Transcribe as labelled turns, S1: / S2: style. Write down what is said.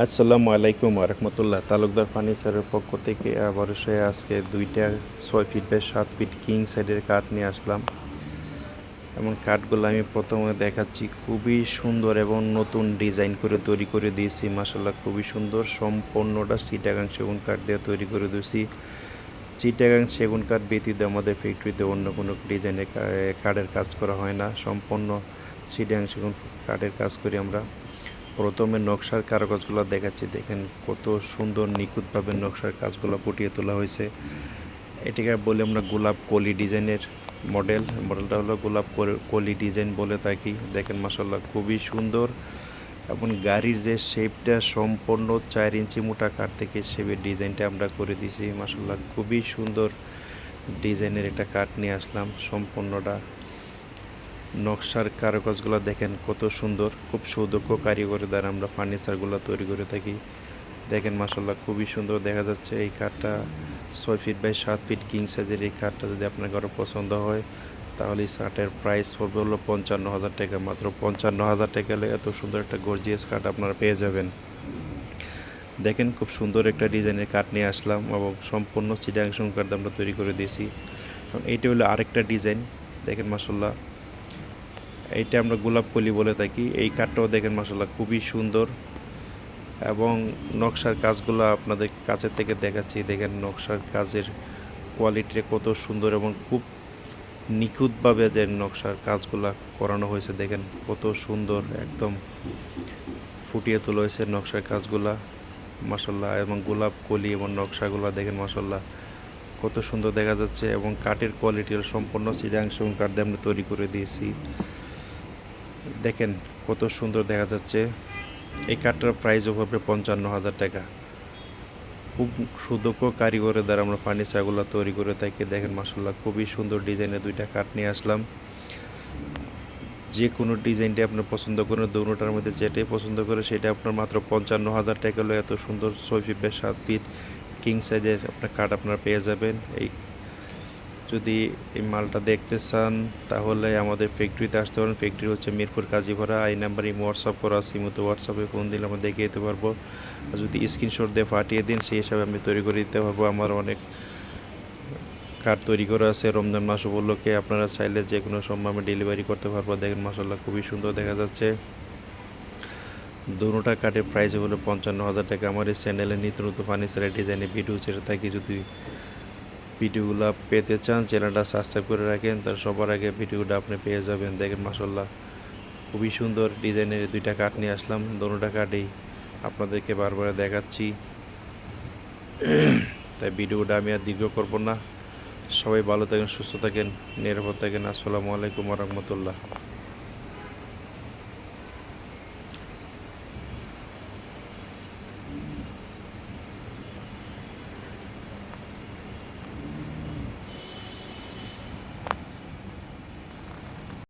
S1: আসসালামু আলাইকুম রহমতুল্লাহ। তালুকদার ফার্নিচারের পক্ষ থেকে আবারও আজকে দুইটা 6 ফিট বাই 7 ফিট কিং সাইডের কাঠ নিয়ে আসলাম। এমন কাঠগুলো আমি প্রথমে দেখাচ্ছি, খুবই সুন্দর এবং নতুন ডিজাইন করে তৈরি করে দিয়েছি। মাসাল্লাহ খুবই সুন্দর, সম্পূর্ণটা চিটাগাং সেগুন কাঠ দিয়ে তৈরি করে দিয়েছি। চিটাগাং সেগুন কাঠ ব্যতীত আমাদের ফ্যাক্টরিতে অন্য কোনো ডিজাইনের কাঠের কাজ করা হয় না, সম্পূর্ণ চিটাগাং সেগুন কাঠের কাজ করি আমরা। প্রথমে নকশার কারুকাজগুলো দেখাচ্ছি, দেখেন কত সুন্দর নিখুঁতভাবে নকশার কাজগুলো ফুটিয়ে তোলা হয়েছে। এটাকে বলি আমরা গোলাপ কলি ডিজাইনের মডেলটা হলো গোলাপ কলি ডিজাইন বলে থাকি। দেখেন মাসাল্লাহ খুবই সুন্দর, এবং গাড়ির যে শেপটা সম্পূর্ণ 4 ইঞ্চি মোটা কাঠ থেকে শেপের ডিজাইনটা আমরা করে দিয়েছি। মাসাল্লাহ খুবই সুন্দর ডিজাইনের একটা কাঠ নিয়ে আসলাম। সম্পূর্ণটা নকশার কারুকাজগুলো দেখেন কত সুন্দর, খুব সুদক্ষ কারিগরের দ্বারা আমরা ফার্নিচারগুলো তৈরি করে থাকি। দেখেন মাসাল্লাহ খুবই সুন্দর দেখা যাচ্ছে। এই কাঠটা 6 ফিট বাই 7 ফিট কিং সাইজের এই কাঠটা যদি আপনার কারো পছন্দ হয়, তাহলে এই শার্টের প্রাইস পড়বে হলো 55,000 টাকা। মাত্র 55,000 টাকা হলে এত সুন্দর একটা গর্জিয়াস কাঠ আপনারা পেয়ে যাবেন। দেখেন খুব সুন্দর একটা ডিজাইনের কাঠ নিয়ে আসলাম, এবং সম্পূর্ণ চিটাগাং সেগুন কাঠ আমরা তৈরি করে দিয়েছি। এইটা হলো আরেকটা ডিজাইন। দেখেন মাসাল্লাহ, এইটা আমরা গোলাপ কলি বলে থাকি। এই কাঠটাও দেখেন মাসাল্লাহ খুবই সুন্দর, এবং নকশার কাজগুলো আপনাদের কাছের থেকে দেখাচ্ছি। দেখেন নকশার কাজের কোয়ালিটিটা কত সুন্দর, এবং খুব নিখুঁতভাবে যে নকশার কাজগুলো করানো হয়েছে, দেখেন কত সুন্দর, একদম ফুটিয়ে তোলা হয়েছে নকশার কাজগুলা মাসাল্লাহ। এবং গোলাপ কলি এবং নকশাগুলো দেখেন মাসাল্লাহ কত সুন্দর দেখা যাচ্ছে, এবং কাঠের কোয়ালিটি সম্পূর্ণ চিটাগাং সেগুন কাঠ দিয়ে আমরা তৈরি করে দিয়েছি। দেখেন কত সুন্দর দেখা যাচ্ছে। এই কাঠটার প্রাইসও পড়বে 55,000 টাকা। খুব সুদক্ষ কারিগরের দ্বারা আমরা ফার্নিচারগুলো তৈরি করে থাকি। দেখেন মাসাল্লাহ খুবই সুন্দর ডিজাইনের দুইটা কাঠ নিয়ে আসলাম। যে কোনো ডিজাইনটি আপনার পছন্দ করেন, দুটোটার মধ্যে যেটাই পছন্দ করে সেটা আপনার মাত্র 55,000 টাকা হলে এত সুন্দর 6 ফিট বাই 7 ফিট কিং সাইজের আপনার কাঠ আপনারা পেয়ে যাবেন। যদি এই মালটা দেখতে চান তাহলে আমাদের ফ্যাক্টরিতে আসতে পারেন। ফ্যাক্টরি হচ্ছে মিরপুর কাজীপাড়া। এই নাম্বারে হোয়াটসঅ্যাপ করা আছে, মতো হোয়াটসঅ্যাপে ফোন দিলে আমরা দেখিয়ে দিতে পারবো। আর যদি স্ক্রিনশট দিয়ে পাঠিয়ে দিন, সেই হিসাবে আমি তৈরি করে দিতে পারবো। আমার অনেক কাঠ তৈরি করা আছে রমজান মাস উপলক্ষে, আপনারা চাইলে যে কোনো সময় আমি ডেলিভারি করতে পারবো। দেখেন মাসাল্লাহ খুবই সুন্দর দেখা যাচ্ছে। দুটোটা কাঠের প্রাইস হলো 55,000 টাকা। আমার এই চ্যানেলে নিত্য নতুন ফার্নিচারের ডিজাইনে ভিডিও ছেড়ে থাকি। যদি ভিডিওগুলো পেতে চান, চ্যানেলটা সাবস্ক্রাইব করে রাখেন, তার সবার আগে ভিডিওটা আপনি পেয়ে যাবেন। দেখেন মাসাল্লাহ খুবই সুন্দর ডিজাইনের দুইটা কাঠ নিয়ে আসলাম। দুটোটা কাঠেই আপনাদেরকে বারবার দেখাচ্ছি, তাই ভিডিওটা আমি আর দীর্ঘ করব না। সবাই ভালো থাকেন, সুস্থ থাকেন, নিরাপদ থাকেন। আসসালামু আলাইকুম রহমতুল্লাহ।